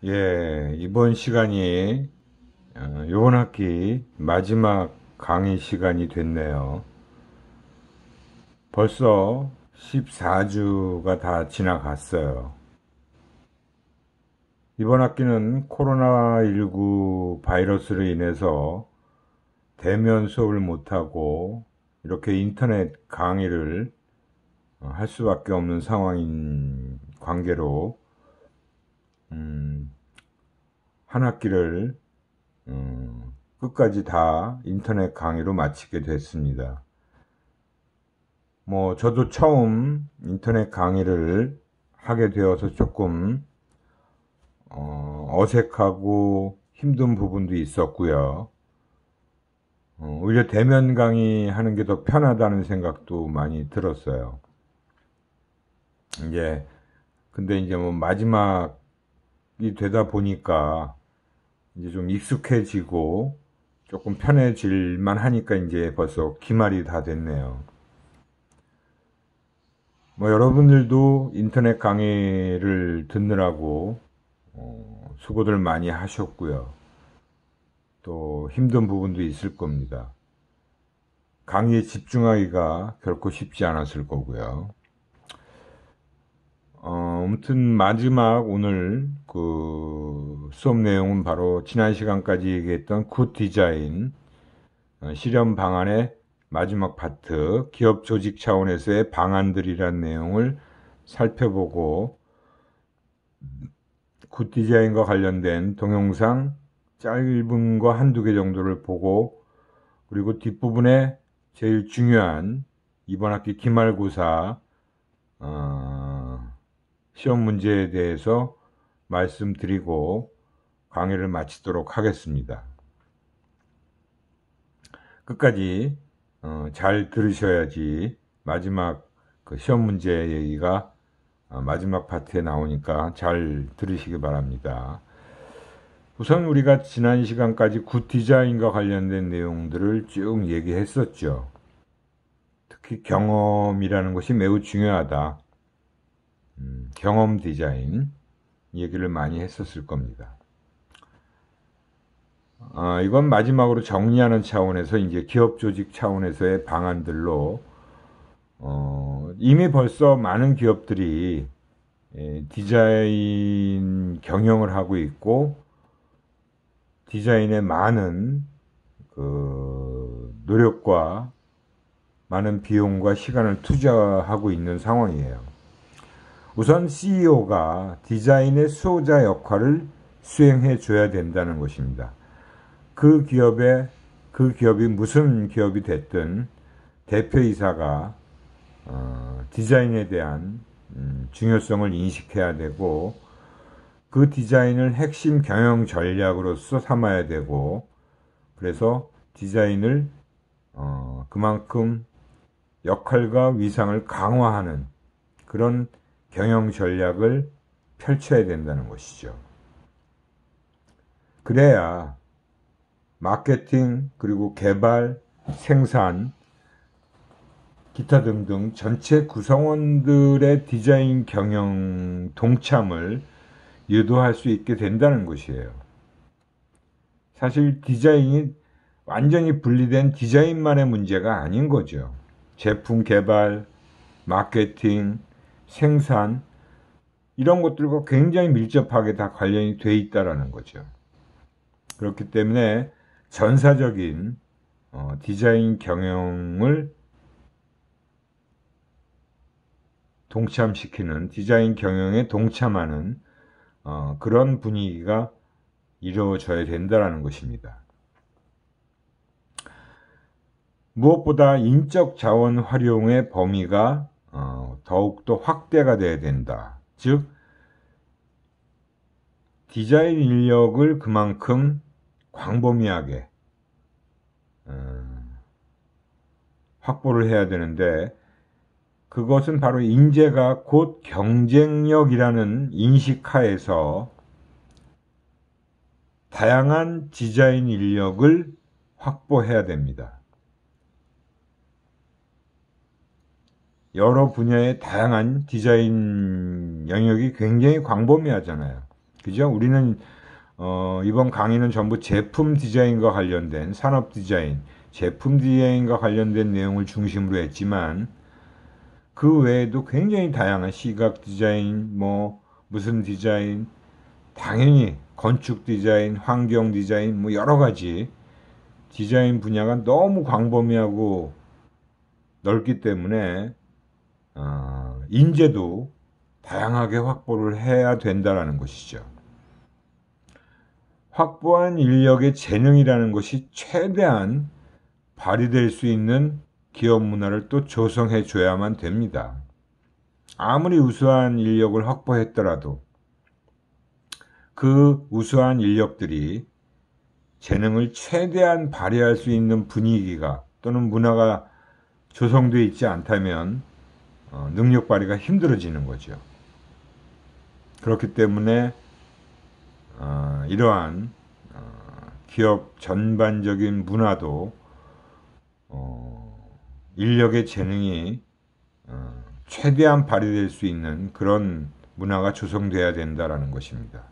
예, 이번 시간이 이번 학기 마지막 강의 시간이 됐네요. 벌써 14주가 다 지나갔어요. 이번 학기는 코로나19 바이러스로 인해서 대면 수업을 못하고 이렇게 인터넷 강의를 할 수밖에 없는 상황인 관계로 한 학기를 끝까지 다 인터넷 강의로 마치게 됐습니다. 저도 처음 인터넷 강의를 하게 되어서 조금 어색하고 힘든 부분도 있었고요. 오히려 대면 강의 하는 게 더 편하다는 생각도 많이 들었어요. 이제 근데 이제 마지막이 되다 보니까 이제 좀 익숙해지고 조금 편해질만 하니까 이제 벌써 기말이 다 됐네요. 여러분들도 인터넷 강의를 듣느라고 수고들 많이 하셨고요. 또 힘든 부분도 있을 겁니다. 강의에 집중하기가 결코 쉽지 않았을 거고요. 아무튼 마지막 오늘 그 수업 내용은 바로 지난 시간까지 얘기했던 굿 디자인 실현 방안의 마지막 파트, 기업 조직 차원에서의 방안들이란 내용을 살펴보고 굿 디자인과 관련된 동영상 짧은 거 한두 개 정도를 보고, 그리고 뒷부분에 제일 중요한 이번 학기 기말고사 시험 문제에 대해서 말씀드리고 강의를 마치도록 하겠습니다. 끝까지 잘 들으셔야지 마지막 그 시험 문제 얘기가 마지막 파트에 나오니까 잘 들으시기 바랍니다. 우선 우리가 지난 시간까지 굿 디자인과 관련된 내용들을 쭉 얘기했었죠. 특히 경험이라는 것이 매우 중요하다. 경험 디자인 얘기를 많이 했었을 겁니다. 이건 마지막으로 정리하는 차원에서 이제 기업 조직 차원에서의 방안들로 이미 벌써 많은 기업들이 디자인 경영을 하고 있고 디자인에 많은 그 노력과 많은 비용과 시간을 투자하고 있는 상황이에요. 우선 CEO가 디자인의 수호자 역할을 수행해 줘야 된다는 것입니다. 그 기업이 무슨 기업이 됐든 대표이사가 디자인에 대한 중요성을 인식해야 되고 그 디자인을 핵심 경영 전략으로서 삼아야 되고, 그래서 디자인을 그만큼 역할과 위상을 강화하는 그런 경영 전략을 펼쳐야 된다는 것이죠. 그래야 마케팅, 그리고 개발, 생산, 기타 등등 전체 구성원들의 디자인 경영 동참을 유도할 수 있게 된다는 것이에요. 사실 디자인이 완전히 분리된 디자인만의 문제가 아닌 거죠. 제품 개발, 마케팅, 생산 이런 것들과 굉장히 밀접하게 다 관련이 돼 있다는 거죠. 그렇기 때문에 전사적인 디자인 경영을 동참시키는, 디자인 경영에 동참하는 그런 분위기가 이루어져야 된다는 것입니다. 무엇보다 인적 자원 활용의 범위가 더욱더 확대가 돼야 된다. 즉 디자인 인력을 그만큼 광범위하게 확보를 해야 되는데, 그것은 바로 인재가 곧 경쟁력이라는 인식하에서 다양한 디자인 인력을 확보해야 됩니다. 여러 분야의 다양한 디자인 영역이 굉장히 광범위하잖아요. 그죠? 우리는 이번 강의는 전부 제품 디자인과 관련된 산업 디자인, 제품 디자인과 관련된 내용을 중심으로 했지만 그 외에도 굉장히 다양한 시각 디자인, 뭐 무슨 디자인, 당연히 건축 디자인, 환경 디자인, 뭐 여러 가지 디자인 분야가 너무 광범위하고 넓기 때문에 인재도 다양하게 확보를 해야 된다는 것이죠. 확보한 인력의 재능이라는 것이 최대한 발휘될 수 있는 기업 문화를 또 조성해 줘야만 됩니다. 아무리 우수한 인력을 확보했더라도 그 우수한 인력들이 재능을 최대한 발휘할 수 있는 분위기가 또는 문화가 조성되어 있지 않다면 능력 발휘가 힘들어지는 거죠. 그렇기 때문에 이러한 기업 전반적인 문화도 인력의 재능이 최대한 발휘될 수 있는 그런 문화가 조성돼야 된다는 것입니다.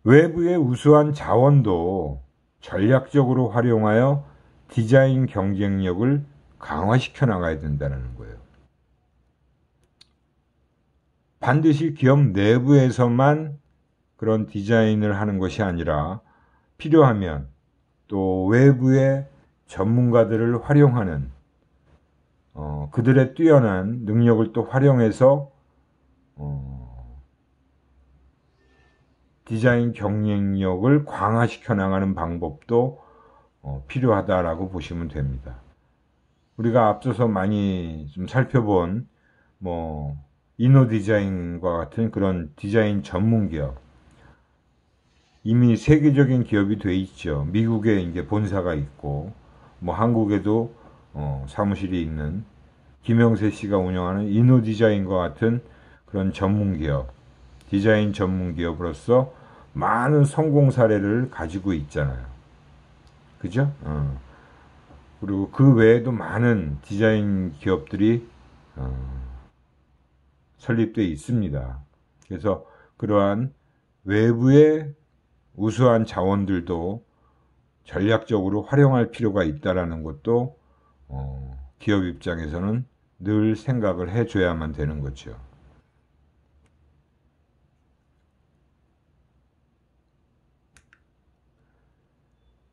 외부의 우수한 자원도 전략적으로 활용하여 디자인 경쟁력을 강화시켜 나가야 된다는 거예요. 반드시 기업 내부에서만 그런 디자인을 하는 것이 아니라 필요하면 또 외부의 전문가들을 활용하는 그들의 뛰어난 능력을 또 활용해서 디자인 경쟁력을 강화시켜 나가는 방법도 필요하다라고 보시면 됩니다. 우리가 앞서서 많이 좀 살펴본 이노디자인과 같은 그런 디자인 전문 기업, 이미 세계적인 기업이 돼 있죠. 미국에 이제 본사가 있고 한국에도 사무실이 있는 김영세 씨가 운영하는 이노디자인과 같은 그런 전문 기업, 디자인 전문 기업으로서 많은 성공 사례를 가지고 있잖아요. 그죠? 그리고 그 외에도 많은 디자인 기업들이 설립되어 있습니다. 그래서 그러한 외부의 우수한 자원들도 전략적으로 활용할 필요가 있다는 것도 기업 입장에서는 늘 생각을 해줘야만 되는 거죠.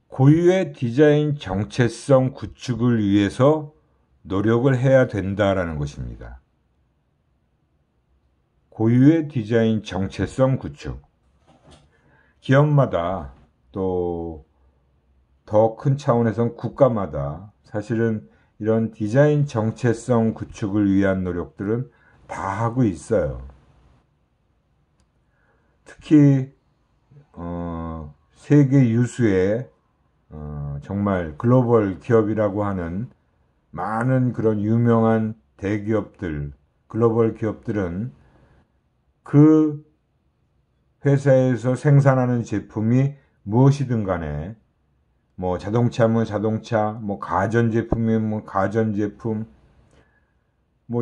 고유의 디자인 정체성 구축을 위해서 노력을 해야 된다라는 것입니다. 고유의 디자인 정체성 구축. 기업마다 또 더 큰 차원에선 국가마다 사실은 이런 디자인 정체성 구축을 위한 노력들은 다 하고 있어요. 특히 세계 유수의 정말 글로벌 기업이라고 하는 많은 그런 유명한 대기업들, 글로벌 기업들은 그 회사에서 생산하는 제품이 무엇이든 간에 자동차면 자동차, 가전제품이면 가전제품,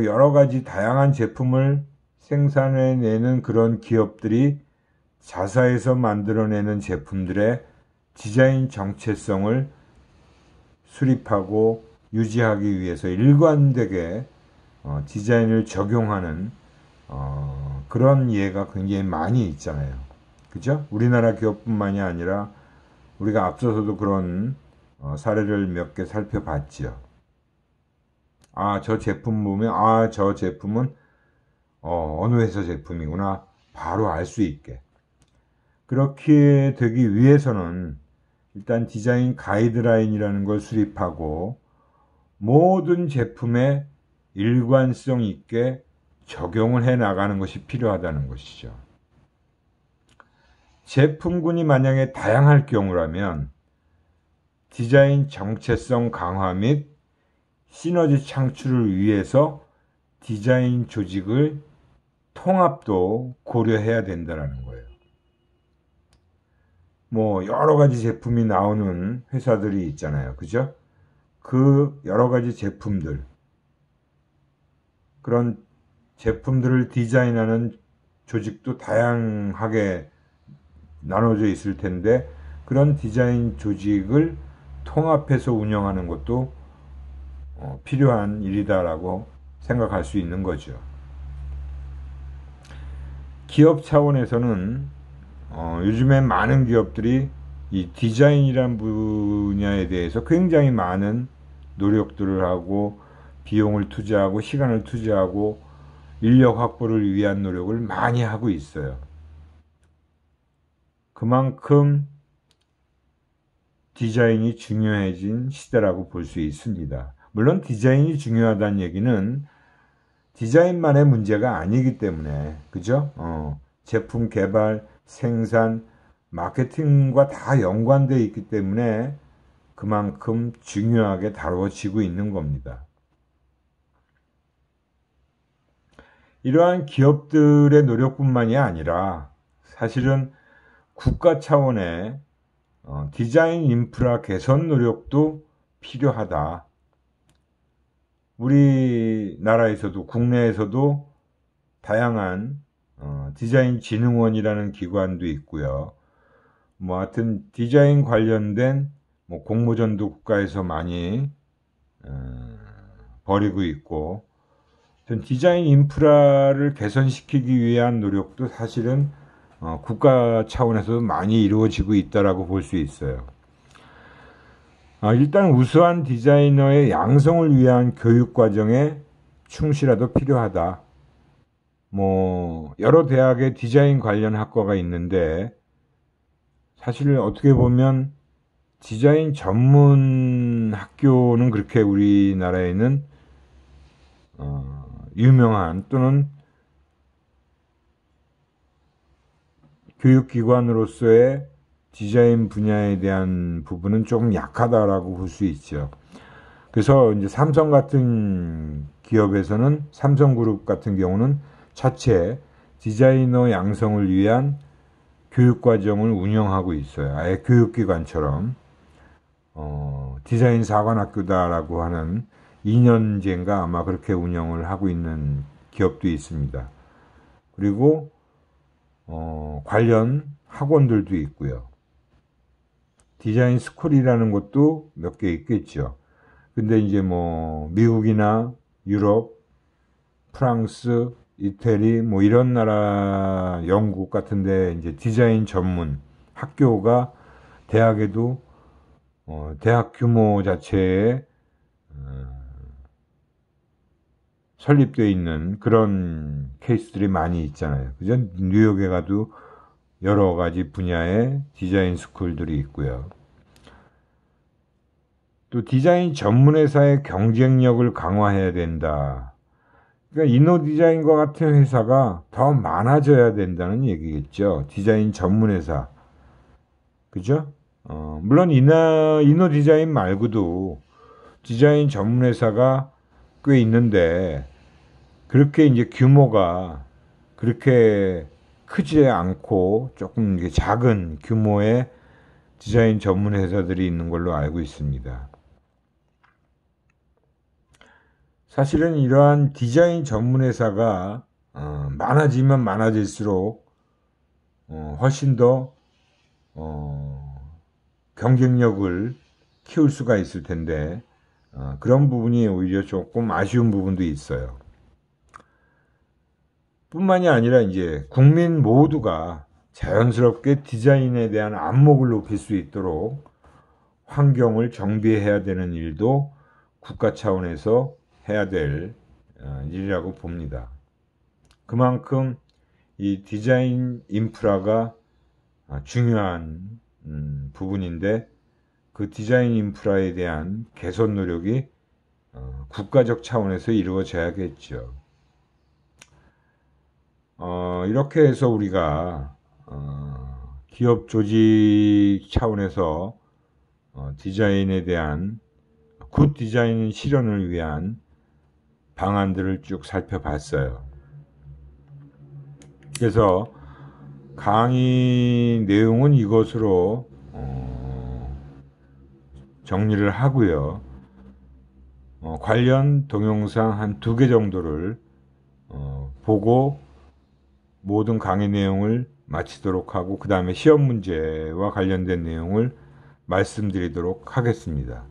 여러 가지 다양한 제품을 생산해내는 그런 기업들이 자사에서 만들어내는 제품들의 디자인 정체성을 수립하고 유지하기 위해서 일관되게 디자인을 적용하는 그런 예가 굉장히 많이 있잖아요. 그죠? 우리나라 기업뿐만이 아니라 우리가 앞서서도 그런 사례를 몇 개 살펴봤죠. 저 제품 보면 저 제품은 어느 회사 제품이구나 바로 알 수 있게. 그렇게 되기 위해서는 일단 디자인 가이드라인이라는 걸 수립하고 모든 제품에 일관성 있게 적용을 해 나가는 것이 필요하다는 것이죠. 제품군이 만약에 다양할 경우라면 디자인 정체성 강화 및 시너지 창출을 위해서 디자인 조직을 통합도 고려해야 된다는 거예요. 여러 가지 제품이 나오는 회사들이 있잖아요. 그죠? 그 여러 가지 제품들, 그런 제품들을 디자인하는 조직도 다양하게 나눠져 있을 텐데 그런 디자인 조직을 통합해서 운영하는 것도 필요한 일이다라고 생각할 수 있는 거죠. 기업 차원에서는 요즘에 많은 기업들이 이 디자인이란 분야에 대해서 굉장히 많은 노력들을 하고 비용을 투자하고 시간을 투자하고 인력 확보를 위한 노력을 많이 하고 있어요. 그만큼 디자인이 중요해진 시대라고 볼 수 있습니다. 물론 디자인이 중요하다는 얘기는 디자인만의 문제가 아니기 때문에, 그죠? 제품 개발, 생산, 마케팅과 다 연관되어 있기 때문에 그만큼 중요하게 다뤄지고 있는 겁니다. 이러한 기업들의 노력뿐만이 아니라 사실은 국가 차원의 디자인 인프라 개선 노력도 필요하다. 우리나라에서도 국내에서도 다양한 디자인 진흥원이라는 기관도 있고요. 뭐 하여튼 디자인 관련된 뭐 공모전도 국가에서 많이 벌이고 있고, 디자인 인프라를 개선시키기 위한 노력도 사실은 국가 차원에서 많이 이루어지고 있다라고 볼 수 있어요. 일단 우수한 디자이너의 양성을 위한 교육 과정에 충실화도 필요하다. 뭐 여러 대학에 디자인 관련 학과가 있는데 사실 어떻게 보면 디자인 전문 학교는 그렇게 우리나라에는 유명한 또는 교육기관으로서의 디자인 분야에 대한 부분은 조금 약하다라고 볼 수 있죠. 그래서 이제 삼성 같은 기업에서는 삼성그룹 같은 경우는 차체 디자이너 양성을 위한 교육과정을 운영하고 있어요. 아예 교육기관처럼 디자인 사관학교다라고 하는 2년제인가 아마 그렇게 운영을 하고 있는 기업도 있습니다. 그리고 관련 학원들도 있고요. 디자인 스쿨이라는 것도 몇 개 있겠죠. 근데 이제 뭐 미국이나 유럽, 프랑스, 이태리 뭐 이런 나라, 영국 같은데 이제 디자인 전문 학교가 대학에도 대학 규모 자체에 설립되어 있는 그런 케이스들이 많이 있잖아요. 그죠? 뉴욕에 가도 여러 가지 분야의 디자인 스쿨들이 있고요. 또 디자인 전문 회사의 경쟁력을 강화해야 된다. 그러니까 이노디자인과 같은 회사가 더 많아져야 된다는 얘기겠죠. 디자인 전문 회사. 그죠? 물론 이노디자인 말고도 디자인 전문 회사가 꽤 있는데 그렇게 이제 규모가 그렇게 크지 않고 조금 작은 규모의 디자인 전문 회사들이 있는 걸로 알고 있습니다. 사실은 이러한 디자인 전문 회사가 많아지면 많아질수록 훨씬 더 경쟁력을 키울 수가 있을 텐데 그런 부분이 오히려 조금 아쉬운 부분도 있어요. 뿐만이 아니라 이제 국민 모두가 자연스럽게 디자인에 대한 안목을 높일 수 있도록 환경을 정비해야 되는 일도 국가 차원에서 해야 될 일이라고 봅니다. 그만큼 이 디자인 인프라가 중요한 부분인데 그 디자인 인프라에 대한 개선 노력이 국가적 차원에서 이루어져야겠죠. 이렇게 해서 우리가 기업 조직 차원에서 디자인에 대한 굿 디자인 실현을 위한 방안들을 쭉 살펴봤어요. 그래서 강의 내용은 이것으로 정리를 하고요. 관련 동영상 한 2개 정도를 보고 모든 강의 내용을 마치도록 하고 그 다음에 시험 문제와 관련된 내용을 말씀드리도록 하겠습니다.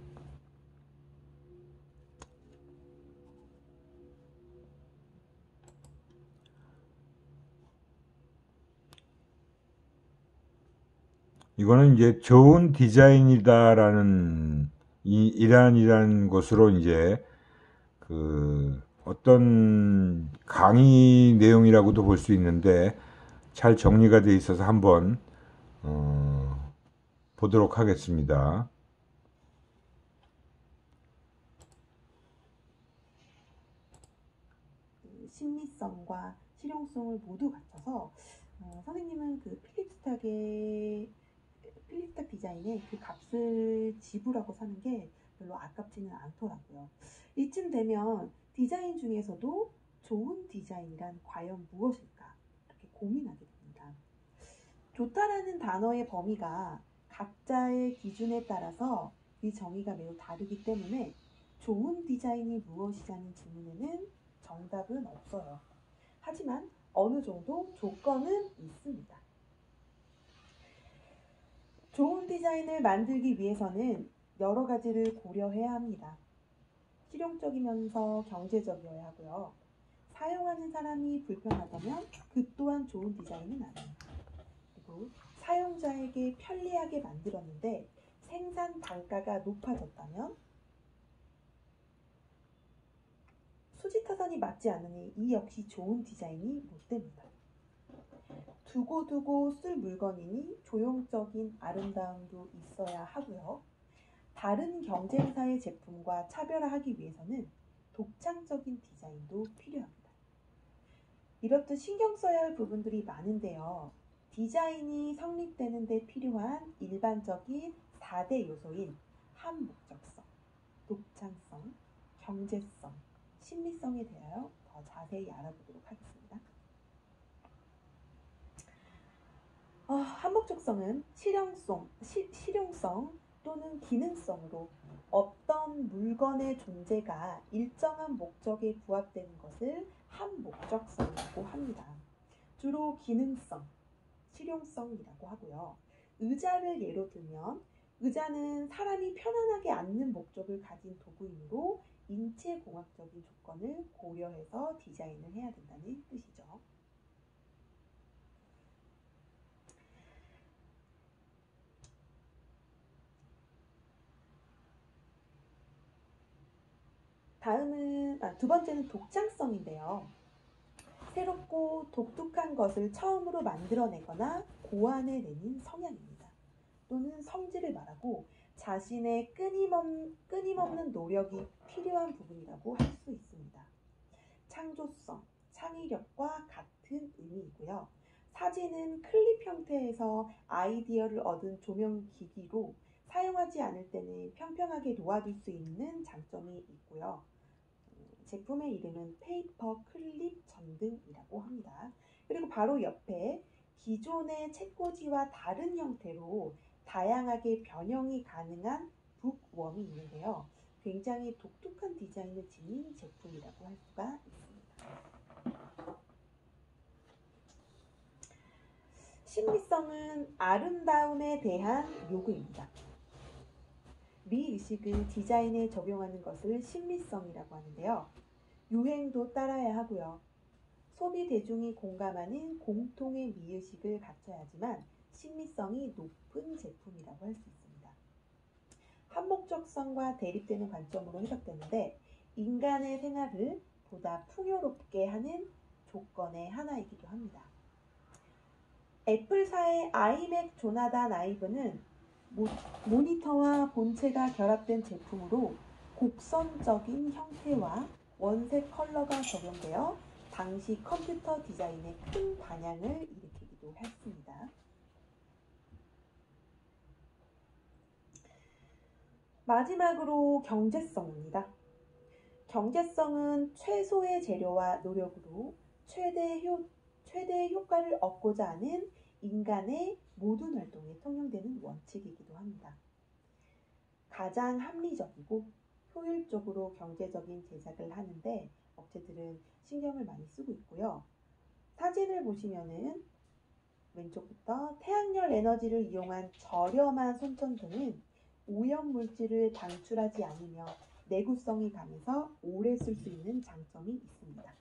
이거는 이제 좋은 디자인이다라는 이란이라는 것으로 이제 그 어떤 강의 내용이라고도 볼 수 있는데 잘 정리가 돼 있어서 한번 보도록 하겠습니다. 심미성과 실용성을 모두 갖춰서 선생님은 그 필립스탁 디자인의 그 값을 지불하고 사는 게 별로 아깝지는 않더라고요. 이쯤 되면 디자인 중에서도 좋은 디자인이란 과연 무엇일까? 이렇게 고민하게 됩니다. 좋다라는 단어의 범위가 각자의 기준에 따라서 이 정의가 매우 다르기 때문에 좋은 디자인이 무엇이냐는 질문에는 정답은 없어요. 하지만 어느 정도 조건은 있습니다. 좋은 디자인을 만들기 위해서는 여러 가지를 고려해야 합니다. 실용적이면서 경제적이어야 하고요. 사용하는 사람이 불편하다면 그 또한 좋은 디자인은 아니에요. 그리고 사용자에게 편리하게 만들었는데 생산 단가가 높아졌다면 수지타산이 맞지 않으니 이 역시 좋은 디자인이 못 됩니다. 두고두고 쓸 물건이니 조형적인 아름다움도 있어야 하고요. 다른 경쟁사의 제품과 차별화하기 위해서는 독창적인 디자인도 필요합니다. 이렇듯 신경 써야 할 부분들이 많은데요. 디자인이 성립되는 데 필요한 일반적인 4대 요소인 한목적성, 독창성, 경제성, 심미성에 대하여 더 자세히 알아보도록 하겠습니다. 한목적성은 실용성 또는 기능성으로 어떤 물건의 존재가 일정한 목적에 부합되는 것을 한목적성이라고 합니다. 주로 기능성, 실용성이라고 하고요. 의자를 예로 들면 의자는 사람이 편안하게 앉는 목적을 가진 도구이므로 인체공학적인 조건을 고려해서 디자인을 해야 된다는 뜻이죠. 두 번째는 독창성인데요. 새롭고 독특한 것을 처음으로 만들어내거나 고안해내는 성향입니다. 또는 성질을 말하고 자신의 끊임없는 노력이 필요한 부분이라고 할 수 있습니다. 창조성, 창의력과 같은 의미이고요. 사진은 클립 형태에서 아이디어를 얻은 조명 기기로 사용하지 않을 때는 평평하게 놓아둘 수 있는 장점이 있고요. 제품의 이름은 페이퍼 클립 전등이라고 합니다. 그리고 바로 옆에 기존의 책꽂이와 다른 형태로 다양하게 변형이 가능한 북웜이 있는데요. 굉장히 독특한 디자인을 지닌 제품이라고 할 수가 있습니다. 심미성은 아름다움에 대한 요구입니다. 미의식을 디자인에 적용하는 것을 심미성이라고 하는데요. 유행도 따라야 하고요. 소비 대중이 공감하는 공통의 미의식을 갖춰야 하지만 심미성이 높은 제품이라고 할 수 있습니다. 한목적성과 대립되는 관점으로 해석되는데 인간의 생활을 보다 풍요롭게 하는 조건의 하나이기도 합니다. 애플사의 아이맥 조나단 아이브는 모니터와 본체가 결합된 제품으로 곡선적인 형태와 원색 컬러가 적용되어 당시 컴퓨터 디자인에 큰 반향을 일으키기도 했습니다. 마지막으로 경제성입니다. 경제성은 최소의 재료와 노력으로 최대의 효과를 얻고자 하는 인간의 모든 활동에 통용되는 원칙이기도 합니다. 가장 합리적이고 효율적으로 경제적인 제작을 하는데 업체들은 신경을 많이 쓰고 있고요. 사진을 보시면은 왼쪽부터 태양열 에너지를 이용한 저렴한 손전등은 오염물질을 방출하지 않으며 내구성이 강해서 오래 쓸 수 있는 장점이 있습니다.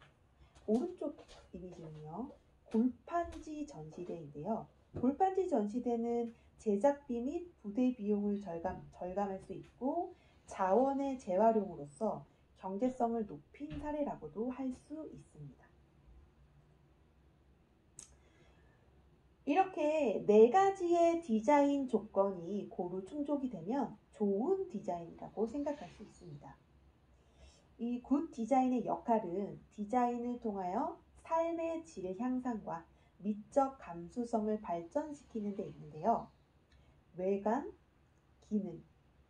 오른쪽 이미지는요, 골판지 전시대인데요. 골판지 전시대는 제작비 및 부대 비용을 절감할 수 있고 자원의 재활용으로서 경제성을 높인 사례라고도 할 수 있습니다. 이렇게 네 가지의 디자인 조건이 고루 충족이 되면 좋은 디자인이라고 생각할 수 있습니다. 이 굿 디자인의 역할은 디자인을 통하여 삶의 질 향상과 미적 감수성을 발전시키는 데 있는데요. 외관, 기능,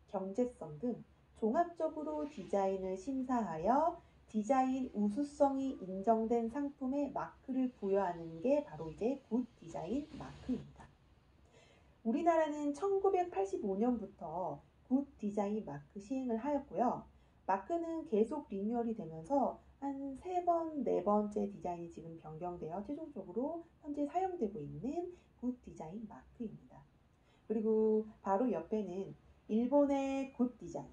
경제성 등 종합적으로 디자인을 심사하여 디자인 우수성이 인정된 상품에 마크를 부여하는 게 바로 이제 굿 디자인 마크입니다. 우리나라는 1985년부터 굿 디자인 마크 시행을 하였고요. 마크는 계속 리뉴얼이 되면서 한 3번, 4번째 디자인이 지금 변경되어 최종적으로 현재 사용되고 있는 굿 디자인 마크입니다. 그리고 바로 옆에는 일본의 굿 디자인,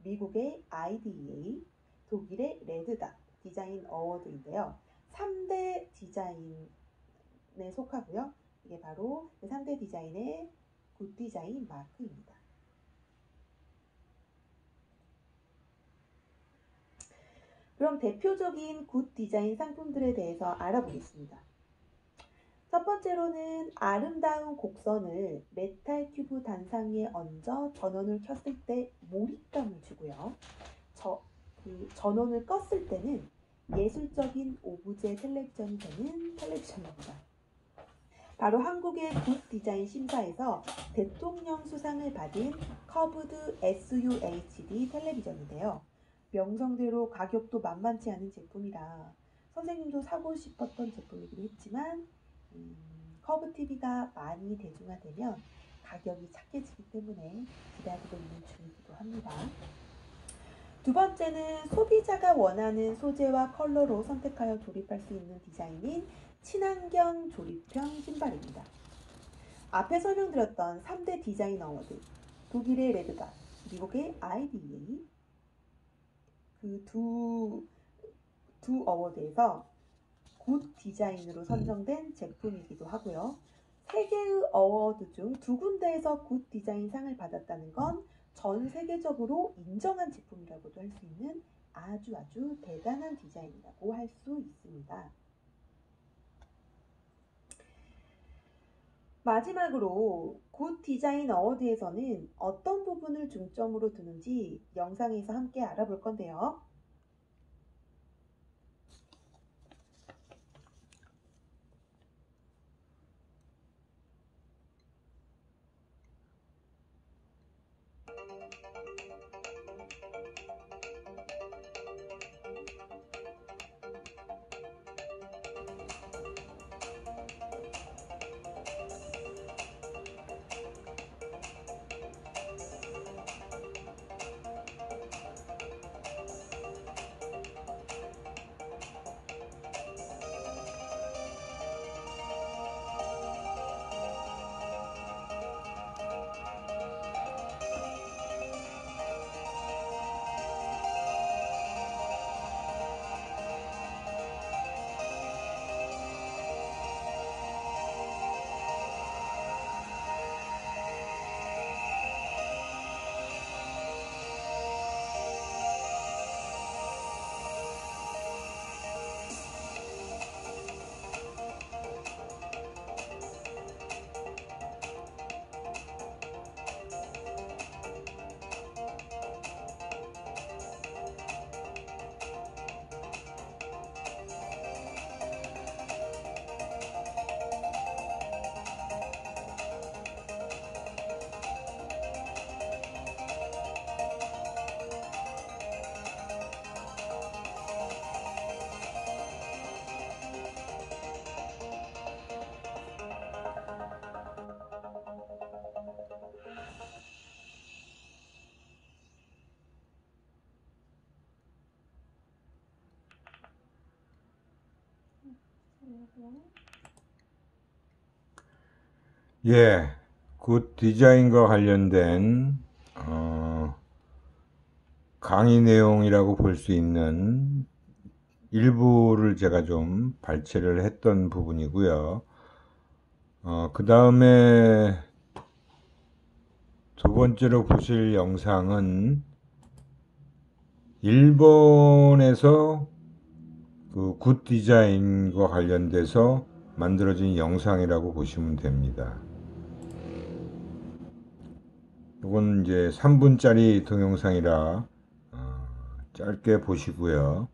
미국의 IDEA, 독일의 레드닷 디자인 어워드인데요. 3대 디자인에 속하고요. 이게 바로 3대 디자인의 굿 디자인 마크입니다. 그럼 대표적인 굿 디자인 상품들에 대해서 알아보겠습니다. 첫 번째로는 아름다운 곡선을 메탈 튜브 단상 위에 얹어 전원을 켰을 때 몰입감을 주고요. 전원을 껐을 때는 예술적인 오브제 텔레비전이 되는 텔레비전입니다. 바로 한국의 굿 디자인 심사에서 대통령 수상을 받은 커브드 SUHD 텔레비전인데요. 명성대로 가격도 만만치 않은 제품이라 선생님도 사고 싶었던 제품이기도 했지만 커브 TV가 많이 대중화되면 가격이 착해지기 때문에 기다리고 있는 중이기도 합니다. 두 번째는 소비자가 원하는 소재와 컬러로 선택하여 조립할 수 있는 디자인인 친환경 조립형 신발입니다. 앞에 설명드렸던 3대 디자인 어워드, 독일의 레드닷, 미국의 IDEA 그 두 어워드에서 굿 디자인으로 선정된 제품이기도 하고요. 3개의 어워드 중 2군데에서 굿 디자인 상을 받았다는 건 전 세계적으로 인정한 제품이라고도 할 수 있는 아주 대단한 디자인이라고 할 수 있습니다. 마지막으로 굿 디자인 어워드에서는 어떤 부분을 중점으로 두는지 영상에서 함께 알아볼 건데요. 예, 굿 디자인과 관련된 강의 내용이라고 볼 수 있는 일부를 제가 좀 발췌를 했던 부분이고요. 그 다음에 두 번째로 보실 영상은 일본에서 그 굿 디자인과 관련돼서 만들어진 영상이라고 보시면 됩니다. 이건 이제 3분짜리 동영상이라 짧게 보시고요.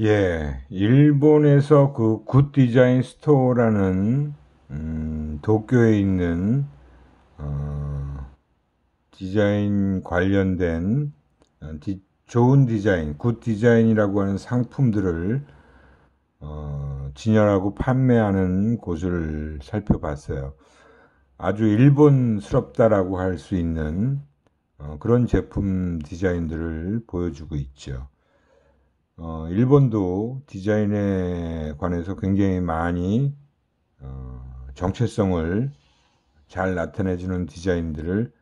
예, 일본에서 그 굿 디자인 스토어라는 도쿄에 있는 디자인 관련된 좋은 디자인, 굿 디자인이라고 하는 상품들을 진열하고 판매하는 곳을 살펴봤어요. 아주 일본스럽다라고 할 수 있는 그런 제품 디자인들을 보여주고 있죠. 일본도 디자인에 관해서 굉장히 많이 정체성을 잘 나타내주는 디자인들을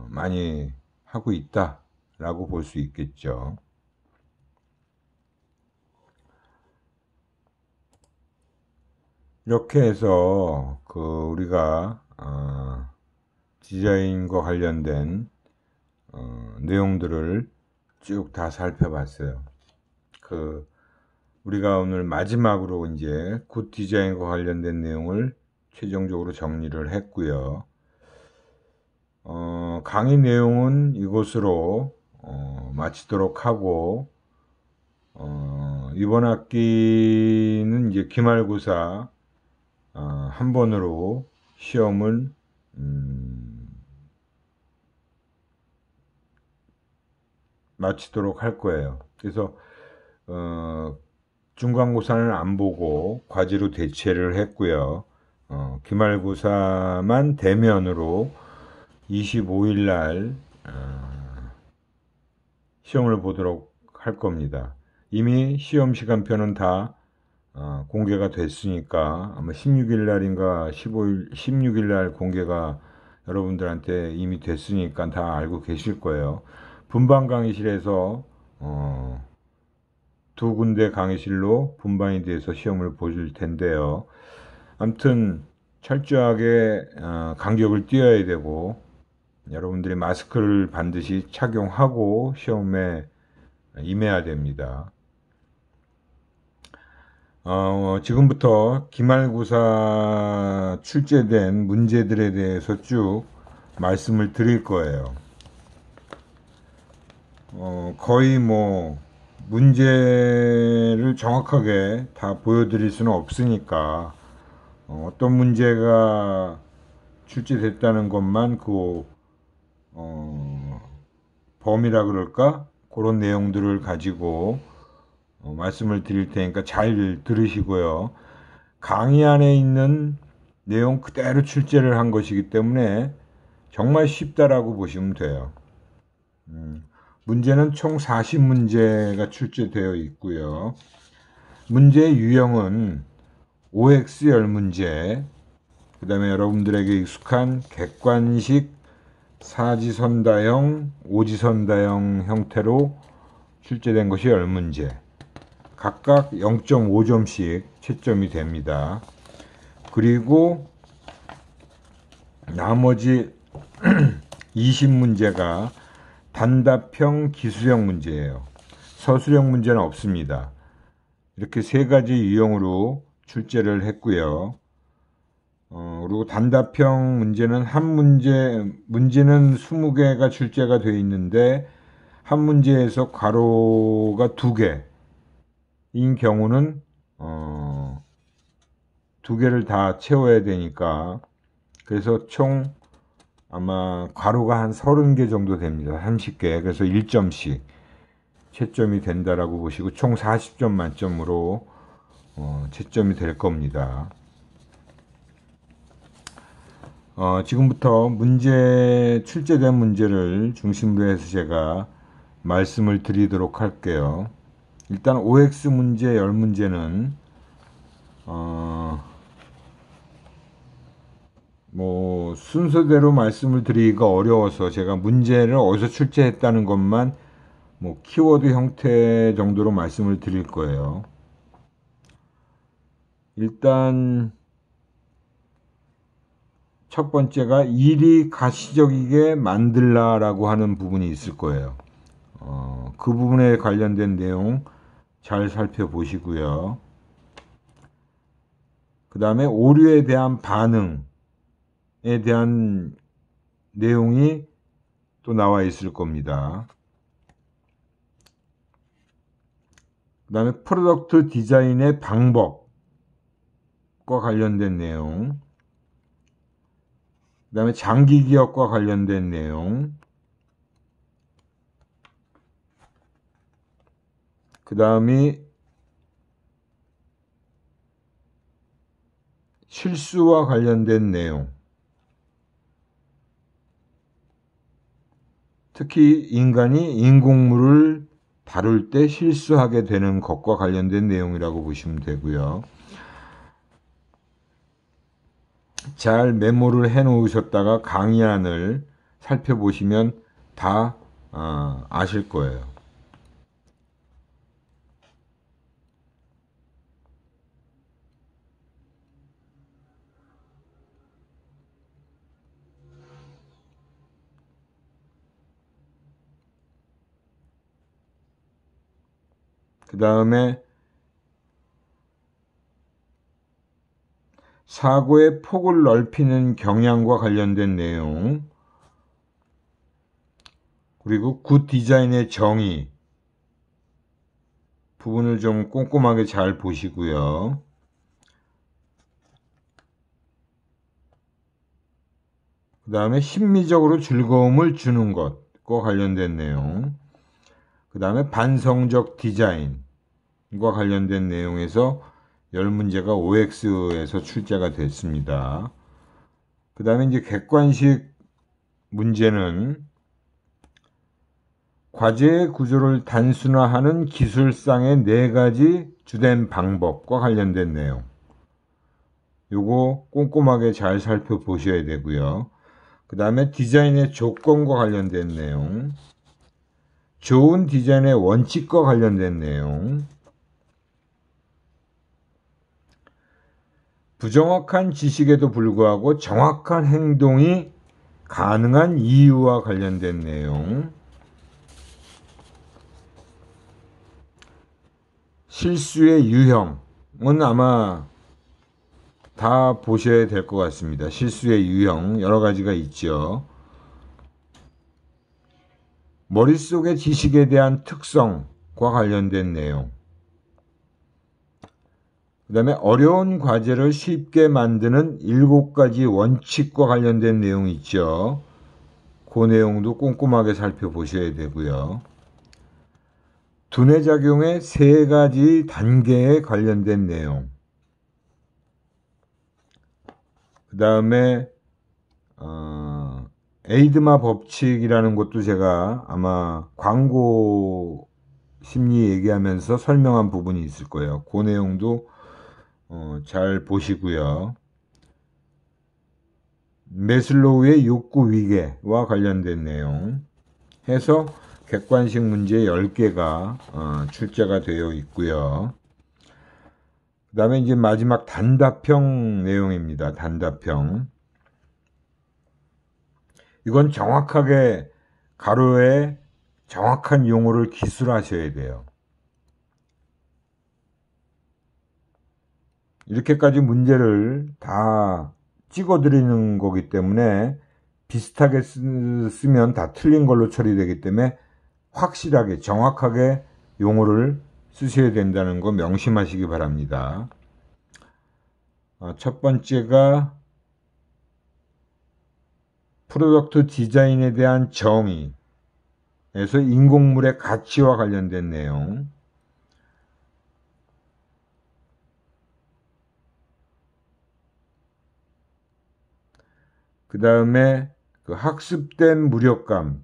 많이 하고 있다라고 볼 수 있겠죠. 이렇게 해서 우리가 디자인과 관련된 내용들을 쭉 다 살펴봤어요. 우리가 오늘 마지막으로 이제 굿 디자인과 관련된 내용을 최종적으로 정리를 했고요. 강의 내용은 이것으로 마치도록 하고, 이번 학기는 이제 기말고사 한 번으로 시험을 마치도록 할 거예요. 그래서 중간고사는 안 보고 과제로 대체를 했고요. 기말고사만 대면으로 25일 날 시험을 보도록 할 겁니다. 이미 시험 시간표는 다 공개가 됐으니까 아마 16일 날인가 16일 날 공개가 여러분들한테 이미 됐으니까 다 알고 계실 거예요. 분반 강의실에서 두 군데 강의실로 분반이 돼서 시험을 보실 텐데요. 아무튼 철저하게 간격을 띄어야 되고 여러분들이 마스크를 반드시 착용하고 시험에 임해야 됩니다. 지금부터 기말고사 출제된 문제들에 대해서 쭉 말씀을 드릴 거예요. 거의 문제를 정확하게 다 보여드릴 수는 없으니까 어떤 문제가 출제됐다는 것만 범위라 그럴까? 그런 내용들을 가지고 말씀을 드릴 테니까 잘 들으시고요. 강의 안에 있는 내용 그대로 출제를 한 것이기 때문에 정말 쉽다라고 보시면 돼요. 문제는 총 40문제가 출제되어 있고요. 문제 유형은 OX 10문제, 그 다음에 여러분들에게 익숙한 객관식, 사지선다형, 오지선다형 형태로 출제된 것이 10문제. 각각 0.5점씩 채점이 됩니다. 그리고 나머지 20문제가 단답형, 기술형 문제예요. 서술형 문제는 없습니다. 이렇게 세 가지 유형으로 출제를 했고요. 그리고 단답형 문제는 문제는 20개가 출제가 되어 있는데 한 문제에서 괄호가 2개인 경우는 2개를 다 채워야 되니까 그래서 총 아마 괄호가 한 30개 정도 됩니다. 30개. 그래서 1점씩 채점이 된다라고 보시고 총 40점 만점으로 채점이 될 겁니다. 지금부터 출제된 문제를 중심으로 해서 제가 말씀을 드리도록 할게요. 일단 OX 문제 10문제는 순서대로 말씀을 드리기가 어려워서 제가 문제를 어디서 출제했다는 것만 키워드 형태 정도로 말씀을 드릴 거예요. 일단 첫 번째가 일이 가시적이게 만들라라고 하는 부분이 있을 거예요. 그 부분에 관련된 내용 잘 살펴보시고요. 그 다음에 오류에 대한 반응에 대한 내용이 또 나와 있을 겁니다. 그 다음에 프로덕트 디자인의 방법과 관련된 내용, 그 다음에 장기 기억과 관련된 내용, 그 다음이 실수와 관련된 내용, 특히 인간이 인공물을 다룰 때 실수하게 되는 것과 관련된 내용이라고 보시면 되고요. 잘 메모를 해 놓으셨다가 강의안을 살펴보시면 다 아실 거예요. 그 다음에 사고의 폭을 넓히는 경향과 관련된 내용, 그리고 굿 디자인의 정의 부분을 좀 꼼꼼하게 잘 보시고요. 다음에 심미적으로 즐거움을 주는 것과 관련된 내용, 그 다음에 반성적 디자인과 관련된 내용에서 10문제가 OX에서 출제가 됐습니다. 그 다음에 이제 객관식 문제는 과제의 구조를 단순화하는 기술상의 4가지 주된 방법과 관련된 내용. 요거 꼼꼼하게 잘 살펴보셔야 되고요. 그 다음에 디자인의 조건과 관련된 내용, 좋은 디자인의 원칙과 관련된 내용, 부정확한 지식에도 불구하고 정확한 행동이 가능한 이유와 관련된 내용, 실수의 유형은 아마 다 보셔야 될 것 같습니다. 실수의 유형 여러 가지가 있죠. 머릿속의 지식에 대한 특성과 관련된 내용, 그 다음에 어려운 과제를 쉽게 만드는 7가지 원칙과 관련된 내용이 있죠. 그 내용도 꼼꼼하게 살펴보셔야 되고요. 두뇌작용의 3가지 단계에 관련된 내용, 그 다음에 에이드마 법칙이라는 것도 제가 아마 광고 심리 얘기하면서 설명한 부분이 있을 거예요. 그 내용도 잘 보시고요. 매슬로우의 욕구 위계와 관련된 내용 해서 객관식 문제 10개가 출제가 되어 있고요. 그 다음에 이제 마지막 단답형 내용입니다. 단답형. 이건 정확하게 가로에 정확한 용어를 기술하셔야 돼요. 이렇게까지 문제를 다 찍어드리는 거기 때문에 비슷하게 쓰면 다 틀린 걸로 처리되기 때문에 확실하게 정확하게 용어를 쓰셔야 된다는 거 명심하시기 바랍니다. 첫 번째가 프로덕트 디자인에 대한 정의에서 인공물의 가치와 관련된 내용, 그 다음에 그 학습된 무력감이라고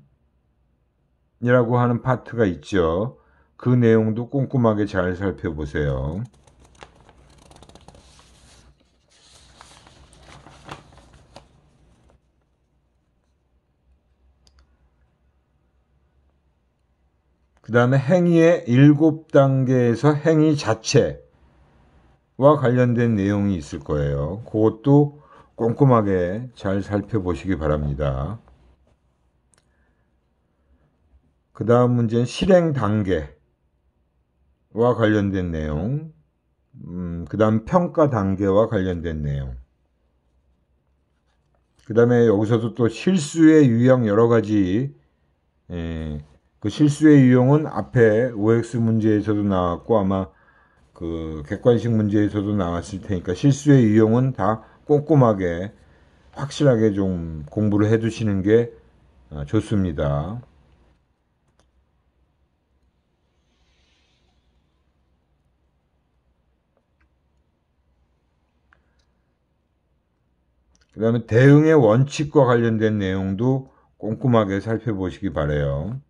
하는 파트가 있죠. 그 내용도 꼼꼼하게 잘 살펴보세요. 그 다음에 행위의 7단계에서 행위 자체와 관련된 내용이 있을 거예요. 그것도 꼼꼼하게 잘 살펴보시기 바랍니다. 그 다음 문제는 실행 단계와 관련된 내용, 그 다음 평가 단계와 관련된 내용, 그 다음에 여기서도 또 실수의 유형 여러 가지, 그 실수의 유형은 앞에 OX 문제에서도 나왔고 아마 그 객관식 문제에서도 나왔을 테니까 실수의 유형은 다 꼼꼼하게 확실하게 좀 공부를 해 두시는 게 좋습니다. 그 다음에 대응의 원칙과 관련된 내용도 꼼꼼하게 살펴보시기 바라요.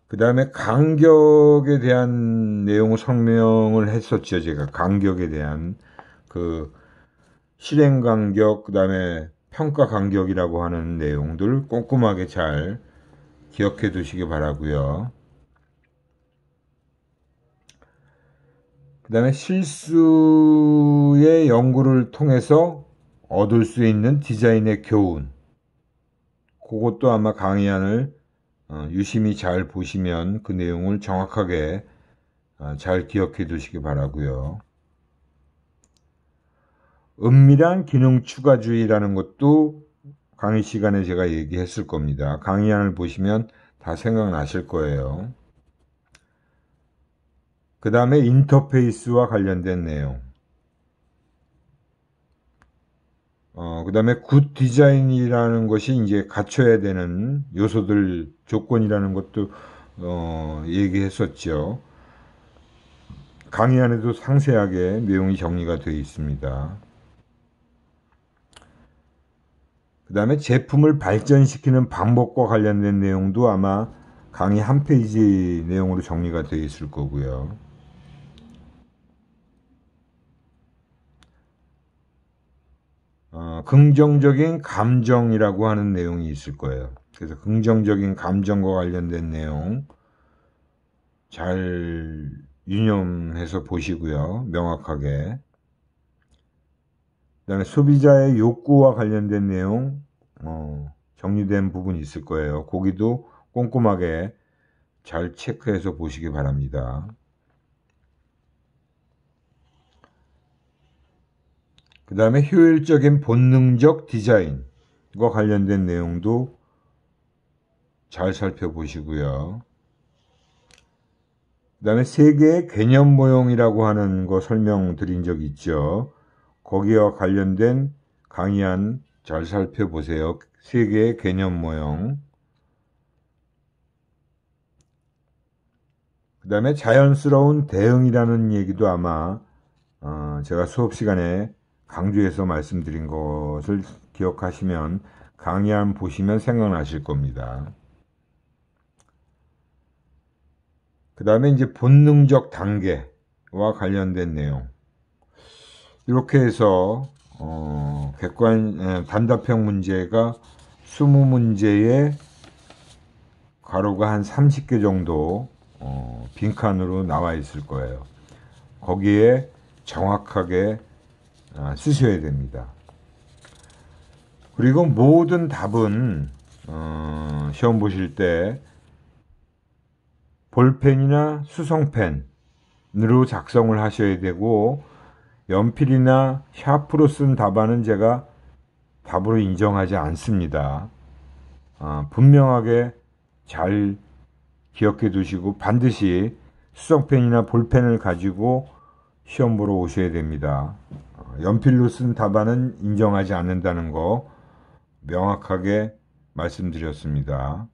그 다음에 간격에 대한 내용을 설명을 했었죠. 제가 간격에 대한 그 실행 간격, 그 다음에 평가 간격이라고 하는 내용들 꼼꼼하게 잘 기억해 두시기 바라고요. 그 다음에 실수의 연구를 통해서 얻을 수 있는 디자인의 교훈, 그것도 아마 강의안을 유심히 잘 보시면 그 내용을 정확하게 잘 기억해 두시기 바라고요. 은밀한 기능 추가주의라는 것도 강의 시간에 제가 얘기했을 겁니다. 강의안을 보시면 다 생각나실 거예요. 그 다음에 인터페이스와 관련된 내용, 그 다음에 굿 디자인이라는 것이 이제 갖춰야 되는 요소들, 조건이라는 것도, 얘기했었죠. 강의 안에도 상세하게 내용이 정리가 되어 있습니다. 그 다음에 제품을 발전시키는 방법과 관련된 내용도 아마 강의 한 페이지 내용으로 정리가 되어 있을 거고요. 긍정적인 감정이라고 하는 내용이 있을 거예요. 그래서 긍정적인 감정과 관련된 내용 잘 유념해서 보시고요. 명확하게. 그 다음에 소비자의 욕구와 관련된 내용 정리된 부분이 있을 거예요. 거기도 꼼꼼하게 잘 체크해서 보시기 바랍니다. 그 다음에 효율적인 본능적 디자인과 관련된 내용도 잘 살펴보시고요. 그 다음에 세 개의 개념 모형이라고 하는 거 설명드린 적 있죠. 거기와 관련된 강의안 잘 살펴보세요. 세 개의 개념 모형. 그 다음에 자연스러운 대응이라는 얘기도 아마 제가 수업 시간에 강조해서 말씀드린 것을 기억하시면 강의안 보시면 생각나실 겁니다. 그 다음에 이제 본능적 단계와 관련된 내용. 이렇게 해서 단답형 문제가 20문제에 가로가 한 30개 정도 빈칸으로 나와 있을 거예요. 거기에 정확하게 쓰셔야 됩니다. 그리고 모든 답은 시험 보실 때 볼펜이나 수성펜으로 작성을 하셔야 되고, 연필이나 샤프로 쓴 답안은 제가 답으로 인정하지 않습니다. 분명하게 잘 기억해 두시고 반드시 수성펜이나 볼펜을 가지고 시험 보러 오셔야 됩니다. 연필로 쓴 답안은 인정하지 않는다는 거 명확하게 말씀드렸습니다.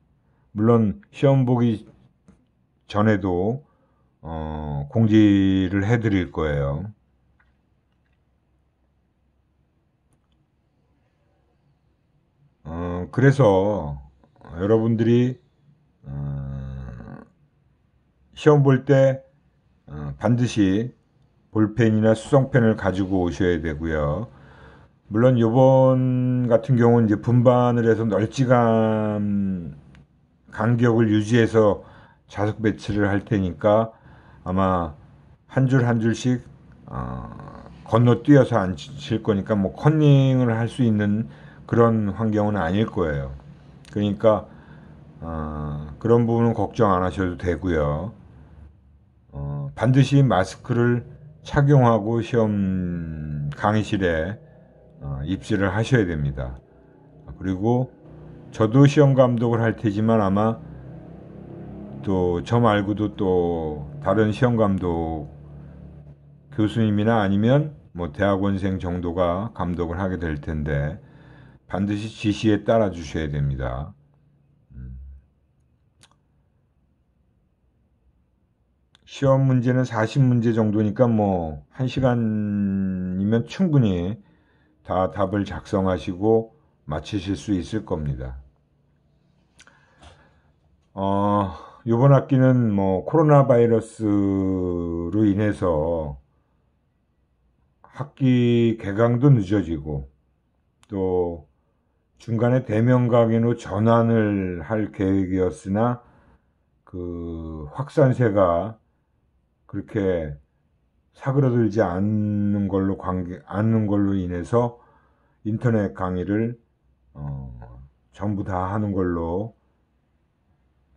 물론 시험 보기 전에도 공지를 해드릴 거예요. 그래서 여러분들이 시험 볼 때 반드시 볼펜이나 수성펜을 가지고 오셔야 되고요. 물론 요번 같은 경우는 이제 분반을 해서 널찍한 간격을 유지해서 자석 배치를 할 테니까 아마 한 줄 한 줄씩 건너뛰어서 앉힐 거니까 뭐 컨닝을 할 수 있는 그런 환경은 아닐 거예요. 그러니까 그런 부분은 걱정 안 하셔도 되고요. 반드시 마스크를 착용하고 시험 강의실에 입실을 하셔야 됩니다. 그리고 저도 시험 감독을 할 테지만 아마 또 저 말고도 또 다른 시험 감독 교수님이나 아니면 뭐 대학원생 정도가 감독을 하게 될 텐데 반드시 지시에 따라 주셔야 됩니다. 시험 문제는 40문제 정도니까 뭐 1시간이면 충분히 다 답을 작성하시고 마치실 수 있을 겁니다. 이번 학기는 뭐 코로나 바이러스로 인해서 학기 개강도 늦어지고 또 중간에 대면 강의로 전환을 할 계획이었으나 그 확산세가 그렇게 사그러들지 않는 걸로 인해서 인터넷 강의를 전부 다 하는 걸로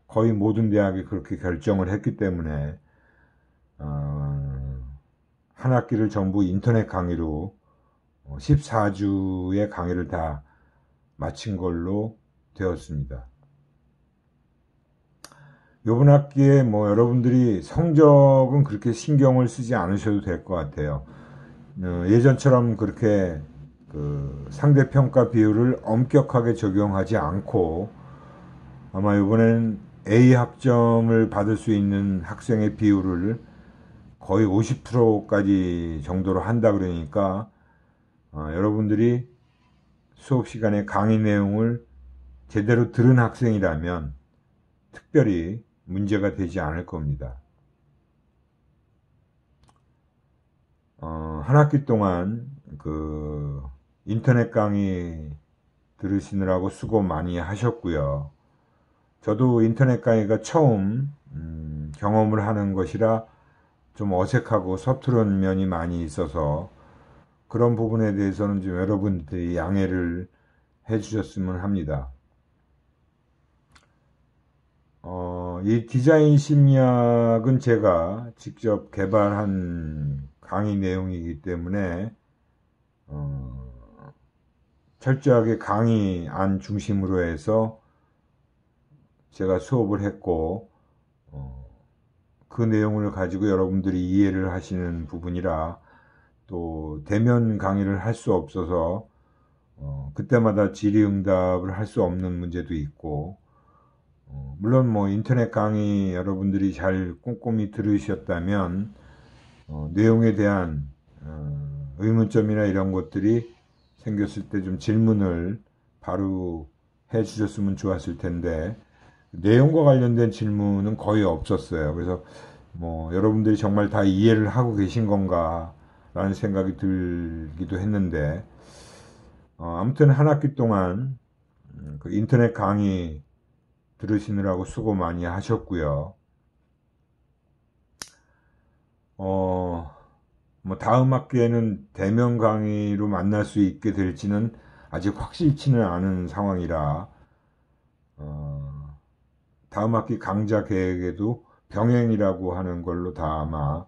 거의 모든 대학이 그렇게 결정을 했기 때문에 한 학기를 전부 인터넷 강의로 14주의 강의를 다 마친 걸로 되었습니다. 이번 학기에 뭐 여러분들이 성적은 그렇게 신경을 쓰지 않으셔도 될 것 같아요. 예전처럼 그렇게 그 상대평가 비율을 엄격하게 적용하지 않고 아마 이번엔 A 학점을 받을 수 있는 학생의 비율을 거의 50%까지 정도로 한다 그러니까 여러분들이 수업 시간에 강의 내용을 제대로 들은 학생이라면 특별히 문제가 되지 않을 겁니다. 한 학기 동안 그 인터넷 강의 들으시느라고 수고 많이 하셨고요. 저도 인터넷 강의가 처음 경험을 하는 것이라 좀 어색하고 서투른 면이 많이 있어서 그런 부분에 대해서는 좀 여러분들이 양해를 해주셨으면 합니다. 이 디자인 심리학은 제가 직접 개발한 강의 내용이기 때문에 철저하게 강의안 중심으로 해서 제가 수업을 했고 그 내용을 가지고 여러분들이 이해를 하시는 부분이라 또 대면 강의를 할 수 없어서 그때마다 질의응답을 할 수 없는 문제도 있고 물론 뭐 인터넷 강의 여러분들이 잘 꼼꼼히 들으셨다면 내용에 대한 의문점이나 이런 것들이 생겼을 때 좀 질문을 바로 해 주셨으면 좋았을 텐데 내용과 관련된 질문은 거의 없었어요. 그래서 뭐 여러분들이 정말 다 이해를 하고 계신 건가 라는 생각이 들기도 했는데 아무튼 한 학기 동안 그 인터넷 강의 들으시느라고 수고 많이 하셨고요. 뭐 다음 학기에는 대면 강의로 만날 수 있게 될지는 아직 확실치는 않은 상황이라 다음 학기 강좌 계획에도 병행이라고 하는 걸로 다 아마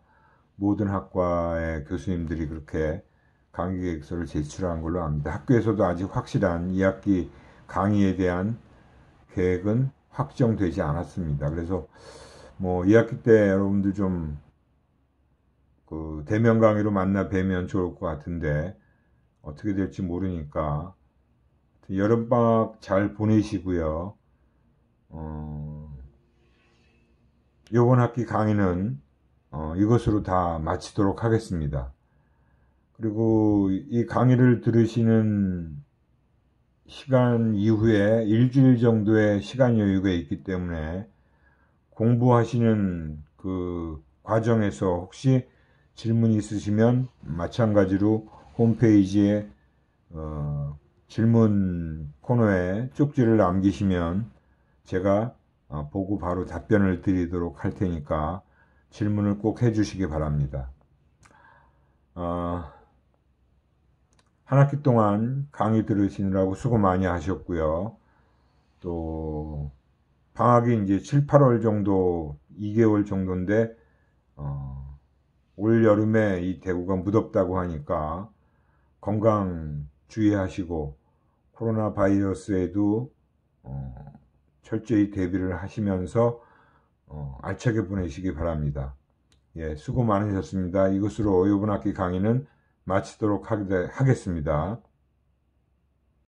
모든 학과의 교수님들이 그렇게 강의 계획서를 제출한 걸로 압니다. 학교에서도 아직 확실한 2학기 강의에 대한 계획은 확정되지 않았습니다. 그래서 뭐 2학기 때 여러분들 좀 그 대면 강의로 만나 뵈면 좋을 것 같은데 어떻게 될지 모르니까 여름방학 잘 보내시고요. 이번 학기 강의는 이것으로 다 마치도록 하겠습니다. 그리고 이 강의를 들으시는 시간 이후에 일주일 정도의 시간 여유가 있기 때문에 공부하시는 그 과정에서 혹시 질문이 있으시면 마찬가지로 홈페이지에 질문 코너에 쪽지를 남기시면 제가 보고 바로 답변을 드리도록 할 테니까 질문을 꼭 해주시기 바랍니다. 한 학기 동안 강의 들으시느라고 수고 많이 하셨고요. 또 방학이 이제 7, 8월 정도 2개월 정도인데 올 여름에 이 대구가 무덥다고 하니까 건강 주의하시고 코로나 바이러스에도 철저히 대비를 하시면서 알차게 보내시기 바랍니다. 예, 수고 많으셨습니다. 이것으로 이번 학기 강의는 마치도록 하겠습니다.